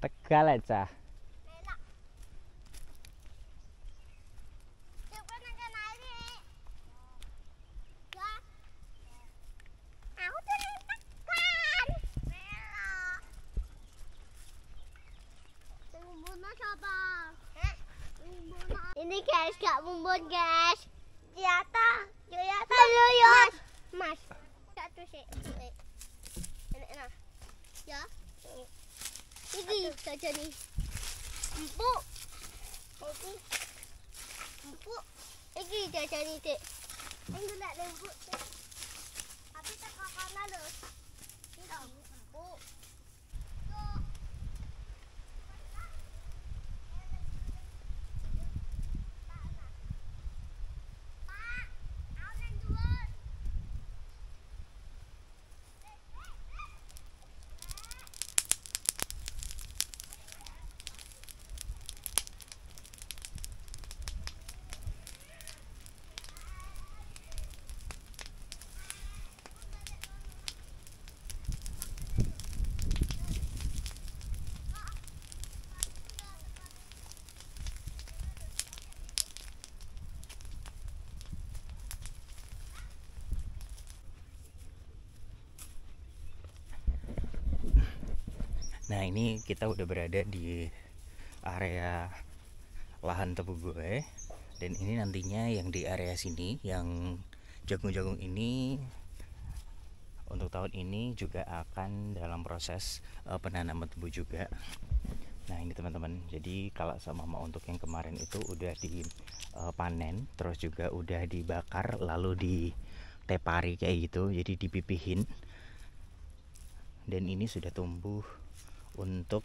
Tegal aja. Ini guys, gak mumbun guys. Ternyata Mas, Mas. Satu sih. Enak. Ya. Ini saja nih. Empuk. Empuk. Ini saja nih, Dek. Ini nak lembut. Tapi tak kakak lo. Ini empuk. Nah, ini kita udah berada di area lahan tebu gue. Dan ini nantinya yang di area sini, yang jagung-jagung ini untuk tahun ini juga akan dalam proses penanaman tebu juga. Nah, ini teman-teman, jadi kalau sama mau untuk yang kemarin itu udah dipanen, terus juga udah dibakar, lalu ditepari kayak gitu, jadi dipipihin. Dan ini sudah tumbuh untuk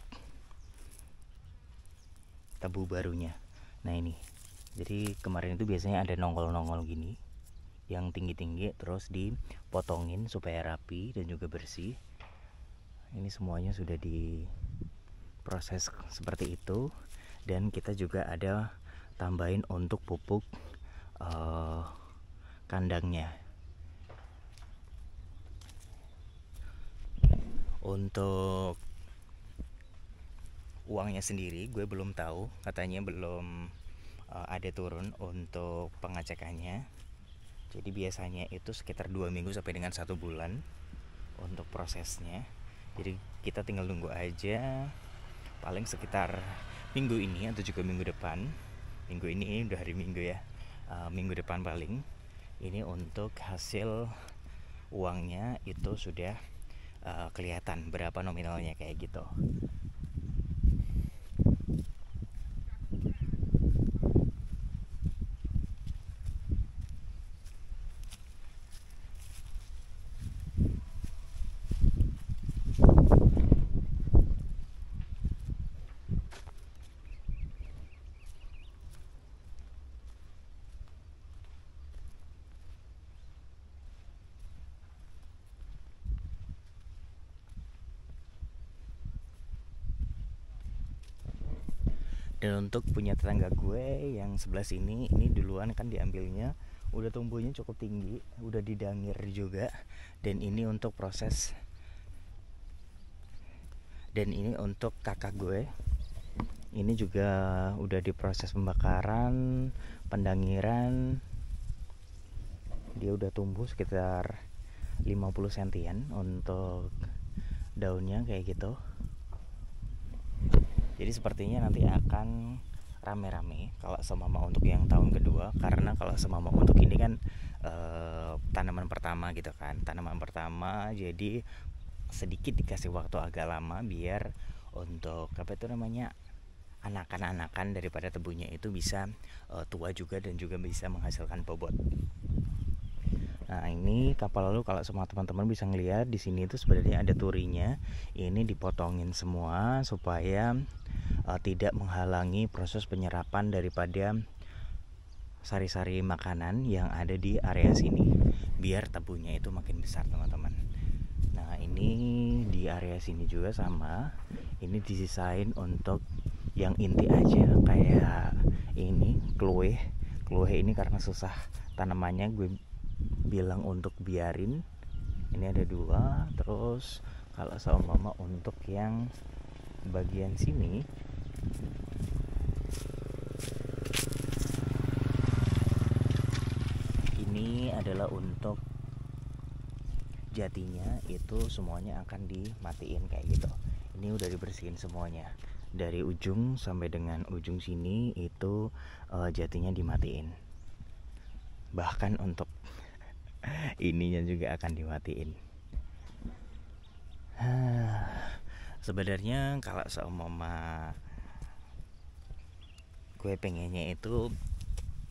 tebu barunya. Nah, ini jadi kemarin itu biasanya ada nongol-nongol gini yang tinggi-tinggi, terus dipotongin supaya rapi dan juga bersih. Ini semuanya sudah diproses seperti itu. Dan kita juga ada tambahin untuk pupuk kandangnya. Untuk uangnya sendiri gue belum tahu, katanya belum ada turun untuk pengecekannya. Jadi biasanya itu sekitar 2 minggu sampai dengan 1 bulan untuk prosesnya. Jadi kita tinggal nunggu aja, paling sekitar minggu ini atau juga minggu depan. Minggu ini udah hari Minggu ya, minggu depan paling ini untuk hasil uangnya itu sudah kelihatan berapa nominalnya kayak gitu. Dan untuk punya tetangga gue yang sebelah sini, ini duluan kan diambilnya, udah tumbuhnya cukup tinggi, udah didangir juga. Dan ini untuk proses, dan ini untuk kakak gue, ini juga udah diproses pembakaran, pendangiran. Dia udah tumbuh sekitar 50 sentian untuk daunnya kayak gitu. Jadi sepertinya nanti akan rame-rame kalau semama untuk yang tahun kedua, karena kalau semama untuk ini kan tanaman pertama gitu kan, tanaman pertama, jadi sedikit dikasih waktu agak lama biar untuk apa itu namanya, anakan-anakan daripada tebunya itu bisa tua juga dan juga bisa menghasilkan bobot. Nah, ini kapal lalu kalau semua teman-teman bisa ngelihat di sini itu sebenarnya ada turinya. Ini dipotongin semua supaya tidak menghalangi proses penyerapan daripada sari-sari makanan yang ada di area sini biar tebunya itu makin besar teman-teman. Nah ini di area sini juga sama, ini disisain untuk yang inti aja, kayak ini kloe ini karena susah tanamannya, gue bilang untuk biarin. Ini ada 2. Terus kalau seumpama untuk yang bagian sini ini adalah untuk jatinya, itu semuanya akan dimatiin kayak gitu. Ini udah dibersihin semuanya dari ujung sampai dengan ujung sini, itu jatinya dimatiin. Bahkan untuk ininya juga akan dimatiin. Sebenarnya kalau seumpama gue pengennya itu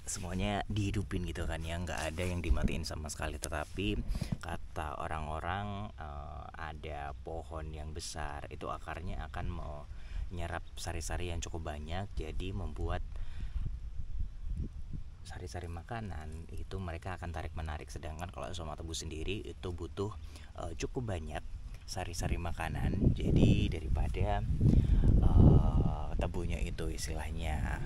semuanya dihidupin gitu kan ya, nggak ada yang dimatiin sama sekali. Tetapi kata orang-orang ada pohon yang besar itu akarnya akan menyerap sari-sari yang cukup banyak, jadi membuat sari-sari makanan itu mereka akan tarik menarik. Sedangkan kalau sama tebu sendiri itu butuh cukup banyak sari-sari makanan, jadi daripada tebunya itu istilahnya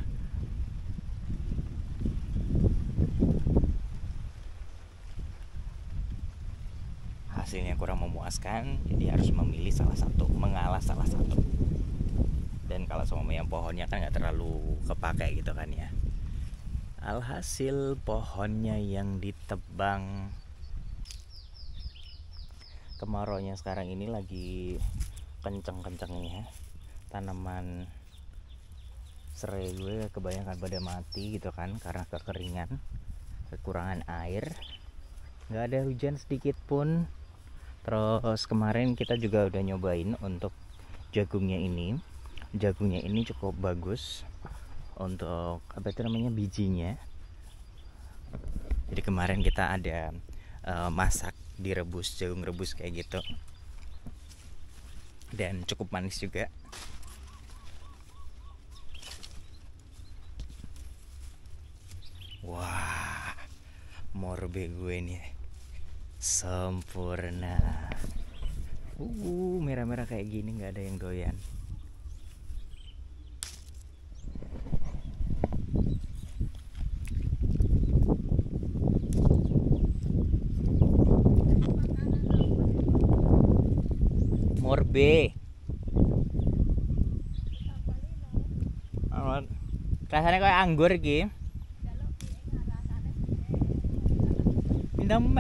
hasilnya kurang memuaskan, jadi harus memilih salah satu, mengalah salah satu. Dan kalau sama yang pohonnya kan nggak terlalu kepake gitu kan ya, alhasil pohonnya yang ditebang. Kemaraunya sekarang ini lagi kenceng-kencengnya, tanaman serai gue kebanyakan pada mati gitu kan karena kekeringan, kekurangan air, nggak ada hujan sedikit pun. Terus kemarin kita juga udah nyobain untuk jagungnya ini cukup bagus untuk apa itu namanya, bijinya. Jadi kemarin kita ada masak, direbus, jagung rebus kayak gitu, dan cukup manis juga. Wah, morbe gue nih sempurna. Merah-merah kayak gini nggak ada yang doyan. Morbe. Rasanya kayak anggur iki. Minum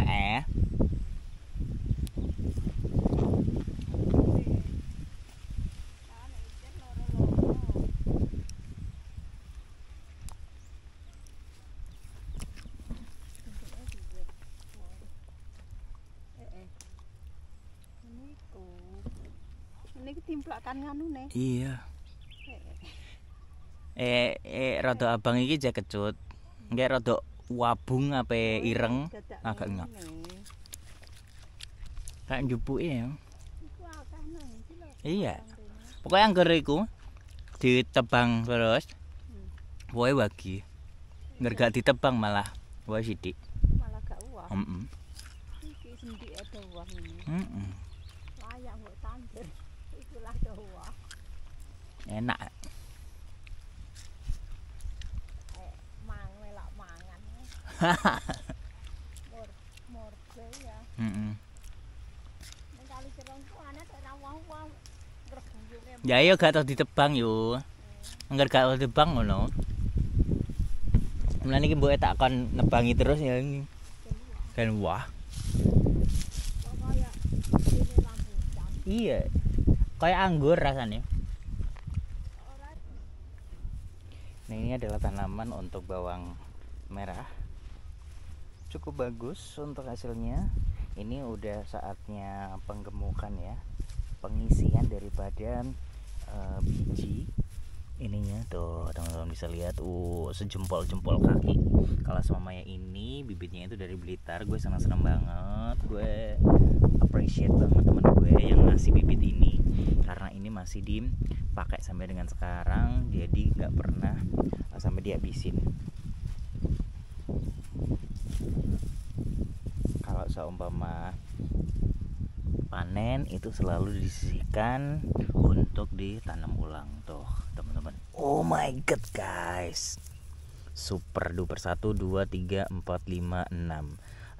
Ini timplakan nganune. Iya. Rada abang iki jak kecut. Nggak rada wabung apa ireng agak enggak. Kayak njupuke ya. Iya. Pokoknya anggur iku ditebang terus. Woe wagi. Ngger gak ditebang malah woe sithik. Malah gak uang. Heeh. Iki sendike doang ini. Heeh. Layak mbok tandur. Itulah doang. Enak. Melak mangan. Morbe ya. Heeh. Nek kali serong ku ana tek ra wong-wong ngreguyune. Ya iya gak tau ditebang yo. Angger gak tau ditebang ngono. Mulane iki mbok tak kon nebangi terus ya ini. Kan wah. Kaya ini rambutan. Iya. Kayak anggur rasanya. Nah, ini adalah tanaman untuk bawang merah. Cukup bagus untuk hasilnya. Ini udah saatnya penggemukan ya. Pengisian daripada biji ininya tuh teman-teman bisa lihat sejempol-jempol kaki. Kalau semuanya ini bibitnya itu dari Blitar, gue senang-senang banget, gue appreciate banget teman gue yang ngasih bibit ini karena ini masih dipakai sampai dengan sekarang, jadi nggak pernah sampai dihabisin. seumpama panen itu selalu disisihkan untuk ditanam ulang. Tuh teman-teman, oh my god guys, super duper. 1, 2, 3, 4, 5,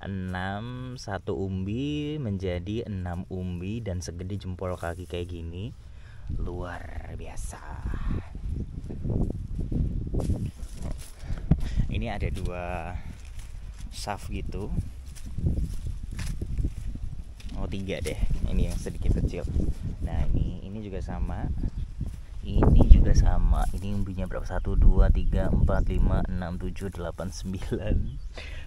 6 satu umbi menjadi 6 umbi dan segede jempol kaki kayak gini. Luar biasa. Ini ada 2 shaft gitu. Oh 3 deh, ini yang sedikit kecil. Nah ini juga sama. Ini juga sama. Ini umbinya berapa? 1, 2, 3, 4, 5, 6, 7, 8, 9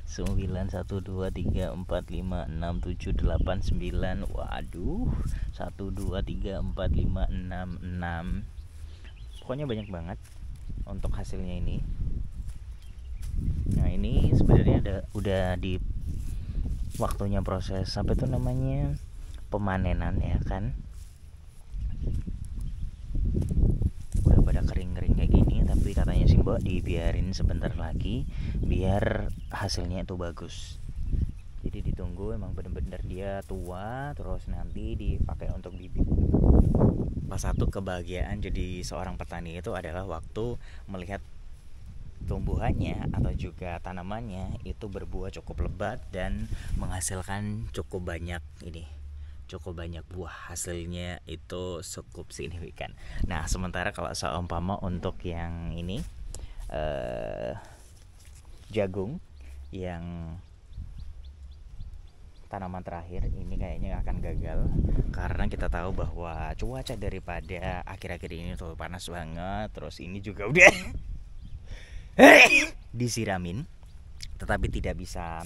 9, 1, 2, 3, 4, 5, 6, 7, 8, 9. Waduh, 1, 2, 3, 4, 5, 6 pokoknya banyak banget untuk hasilnya ini. Nah ini sebenarnya udah di waktunya proses sampai itu namanya pemanenan ya kan. Udah pada kering-kering kayak gini, tapi katanya si Mbok dibiarin sebentar lagi biar hasilnya itu bagus. Jadi ditunggu emang bener-bener dia tua, terus nanti dipakai untuk bibit. Salah satu kebahagiaan jadi seorang petani itu adalah waktu melihat tumbuhannya atau juga tanamannya itu berbuah cukup lebat dan menghasilkan cukup banyak buah. Hasilnya itu cukup signifikan. Nah sementara kalau seumpama untuk yang ini jagung yang tanaman terakhir ini kayaknya akan gagal karena kita tahu bahwa cuaca daripada akhir-akhir ini tuh panas banget. Terus ini juga udah disiramin, tetapi tidak bisa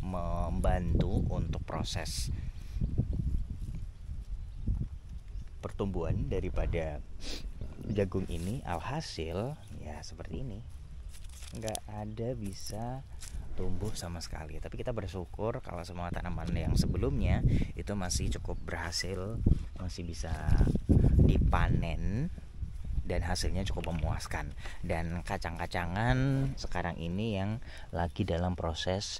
membantu untuk proses pertumbuhan daripada jagung ini. Alhasil ya seperti ini, nggak ada bisa tumbuh sama sekali. Tapi kita bersyukur kalau semua tanaman yang sebelumnya itu masih cukup berhasil, masih bisa dipanen dan hasilnya cukup memuaskan. Dan kacang-kacangan sekarang ini yang lagi dalam proses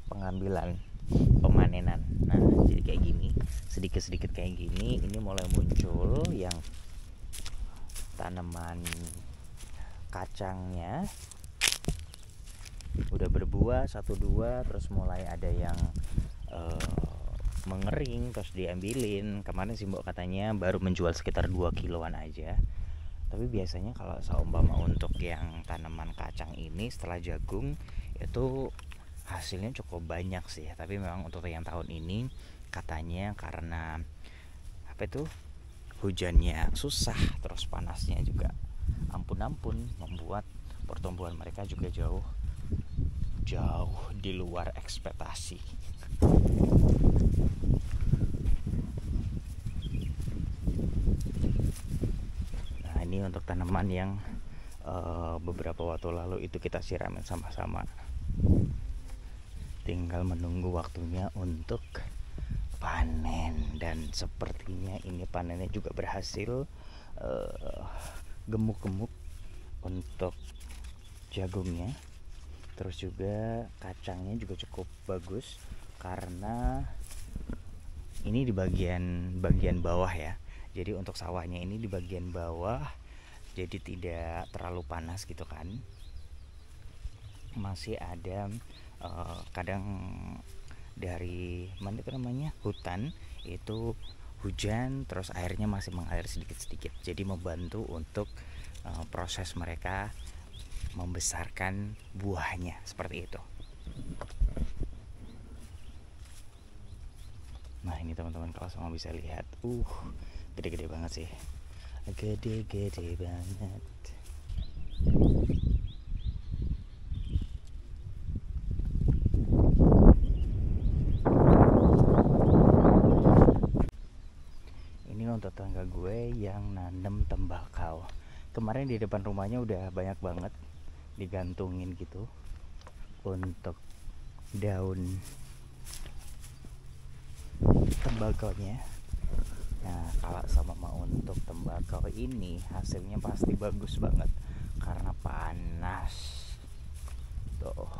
pengambilan, pemanenan. Nah jadi kayak gini, sedikit-sedikit kayak gini. Ini mulai muncul yang tanaman kacangnya udah berbuah 1, 2, terus mulai ada yang mengering terus diambilin. Kemarin si Mbok katanya baru menjual sekitar 2 kiloan aja. Tapi biasanya kalau seumpama untuk yang tanaman kacang ini setelah jagung itu hasilnya cukup banyak sih. Tapi memang untuk yang tahun ini katanya karena hujannya susah, terus panasnya juga ampun membuat pertumbuhan mereka juga jauh di luar ekspektasi. Nah ini untuk tanaman yang beberapa waktu lalu itu kita siramin sama-sama. Tinggal menunggu waktunya untuk panen, dan sepertinya ini panennya juga berhasil gemuk-gemuk untuk jagungnya. Terus juga kacangnya juga cukup bagus karena ini di bagian bawah ya. Jadi untuk sawahnya ini di bagian bawah, jadi tidak terlalu panas gitu kan. Masih ada kadang dari hutan itu hujan, terus airnya masih mengalir sedikit-sedikit, jadi membantu untuk proses mereka membesarkan buahnya seperti itu. Nah ini teman-teman kalau semua bisa lihat, gede-gede banget sih, gede-gede banget. Untuk tetangga gue yang nanam tembakau. Kemarin di depan rumahnya udah banyak banget digantungin gitu untuk daun tembakaunya. Nah kalau sama mau untuk tembakau ini hasilnya pasti bagus banget karena panas. Tuh,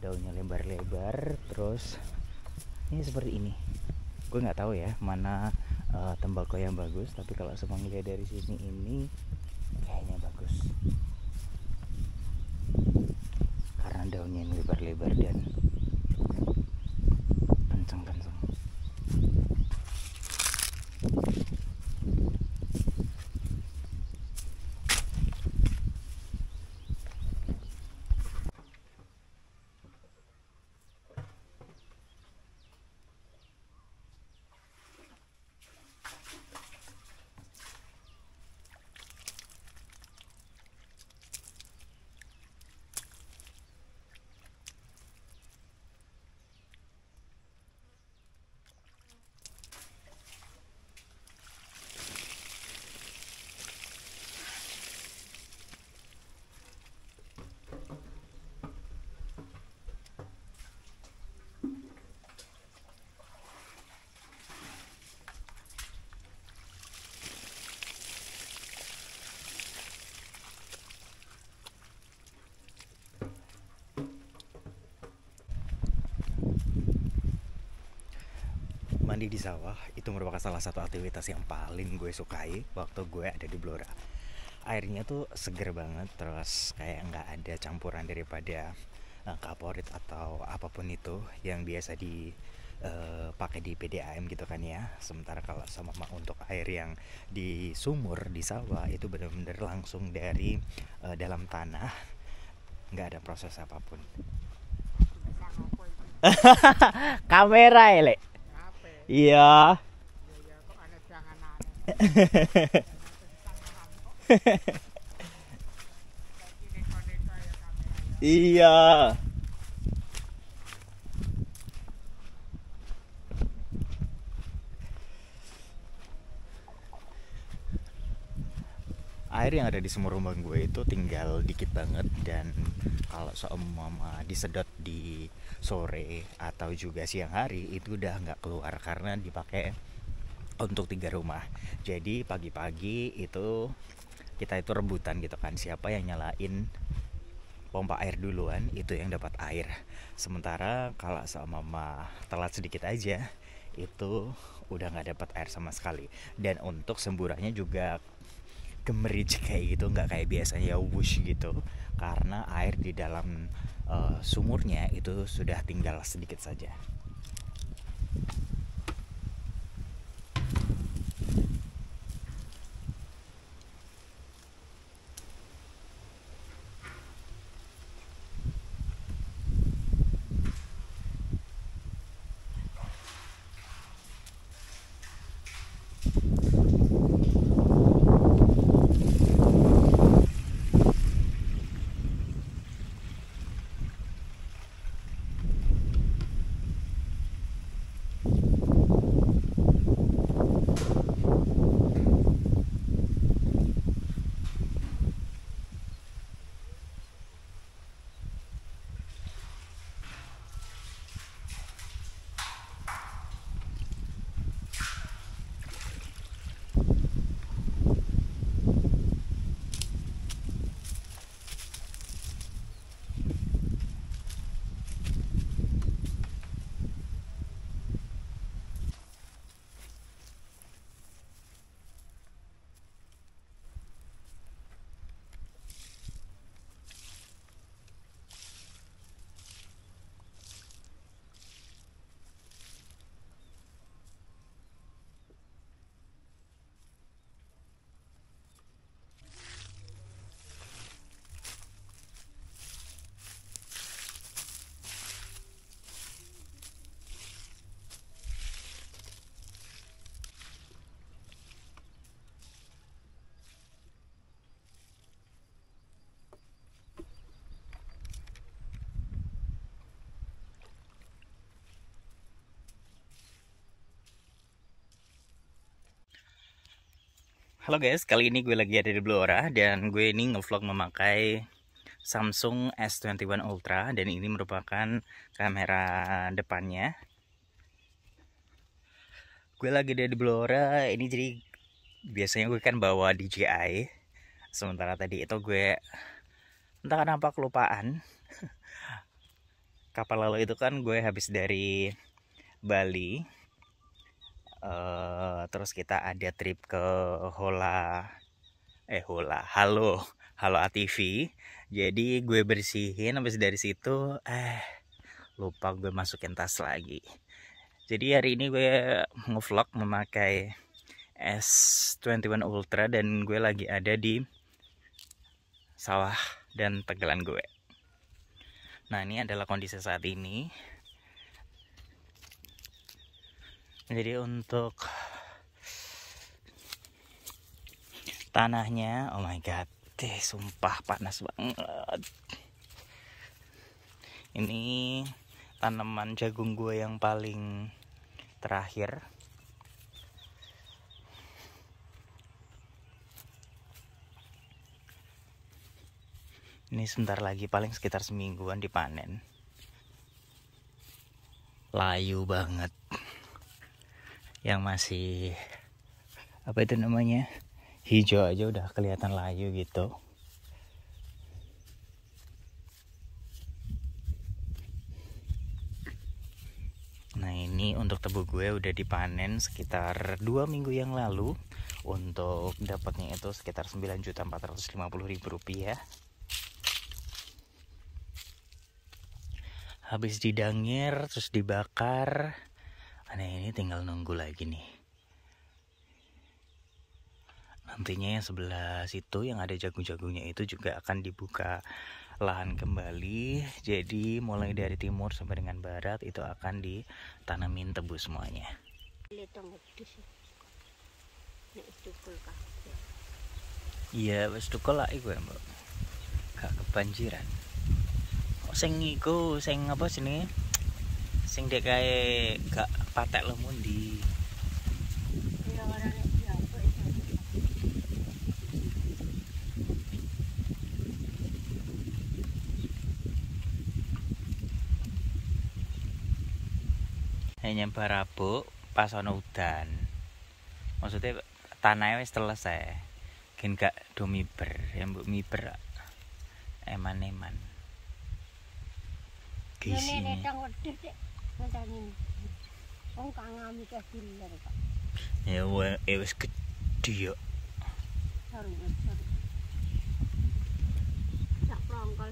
daunnya lebar-lebar, terus ini seperti ini. Gue nggak tahu ya mana tembakau yang bagus, tapi kalau semang lihat dari sini ini kayaknya bagus karena daunnya yang lebar-lebar dan kencang-kencang. Mandi di sawah itu merupakan salah satu aktivitas yang paling gue sukai waktu gue ada di Blora. Airnya tuh seger banget, terus kayak nggak ada campuran daripada kaporit atau apapun itu yang biasa dipakai di PDAM gitu kan ya. Sementara kalau sama untuk air yang di sumur di sawah itu benar-benar langsung dari dalam tanah, nggak ada proses apapun. Kamera ya, Le? Iya. Iya. Air yang ada di sumur rumah gue itu tinggal dikit banget, dan kalau seumpama disedot di sore atau juga siang hari itu udah nggak keluar karena dipakai untuk 3 rumah. Jadi pagi-pagi itu kita itu rebutan gitu kan, siapa yang nyalain pompa air duluan itu yang dapat air. Sementara kalau seumpama telat sedikit aja itu udah nggak dapat air sama sekali. Dan untuk semburannya juga gemericik kayak gitu, nggak kayak biasanya wush gitu, karena air di dalam sumurnya itu sudah tinggal sedikit saja. Halo guys, kali ini gue lagi ada di Blora dan gue ini ngevlog memakai Samsung S21 Ultra, dan ini merupakan kamera depannya. Gue lagi ada di Blora ini, jadi biasanya gue kan bawa DJI Sementara tadi itu gue entah kenapa kelupaan. Kapal lalu itu kan gue habis dari Bali. Terus kita ada trip ke Halo ATV. Jadi gue bersihin, habis dari situ lupa gue masukin tas lagi. Jadi hari ini gue ngevlog memakai S21 Ultra dan gue lagi ada di sawah dan tegalan gue. Nah, ini adalah kondisi saat ini. Jadi untuk tanahnya, oh my god, sumpah panas banget. Ini tanaman jagung gue yang paling terakhir. Ini sebentar lagi, paling sekitar semingguan dipanen. Layu banget. Yang masih apa itu namanya, hijau aja udah kelihatan layu gitu. Nah, ini untuk tebu gue udah dipanen sekitar 2 minggu yang lalu. Untuk dapatnya itu sekitar 9.450.000 rupiah. Habis didangir terus dibakar. Nah, ini tinggal nunggu lagi nih. Nantinya yang sebelah situ yang ada jagung-jagungnya itu juga akan dibuka lahan kembali. Jadi mulai dari timur sampai dengan barat itu akan ditanamin tebu semuanya. Iya, wis tukul lah iku, Mbak. Gak kebanjiran. Sing iku, sing apa sini? Sing dek kae gak patek lemu di. Hanya barabuk pas ana udan. Maksudnya tanahnya wis selesai. Gen gak do miber, ya mbok miber. Eman-eman. Ini tang wedhus sik. Ngenteni. Wong kang ngami ke diler kok. Ya wis gede yo. Sorry. Sak prongkol.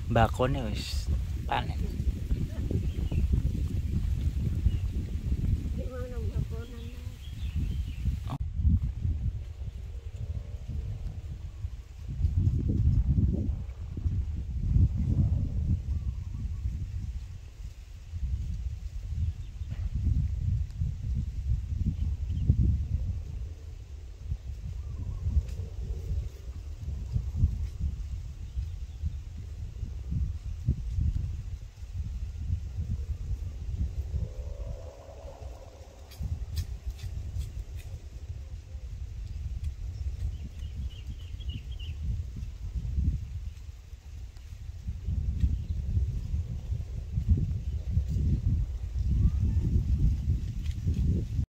Bakone wis panen.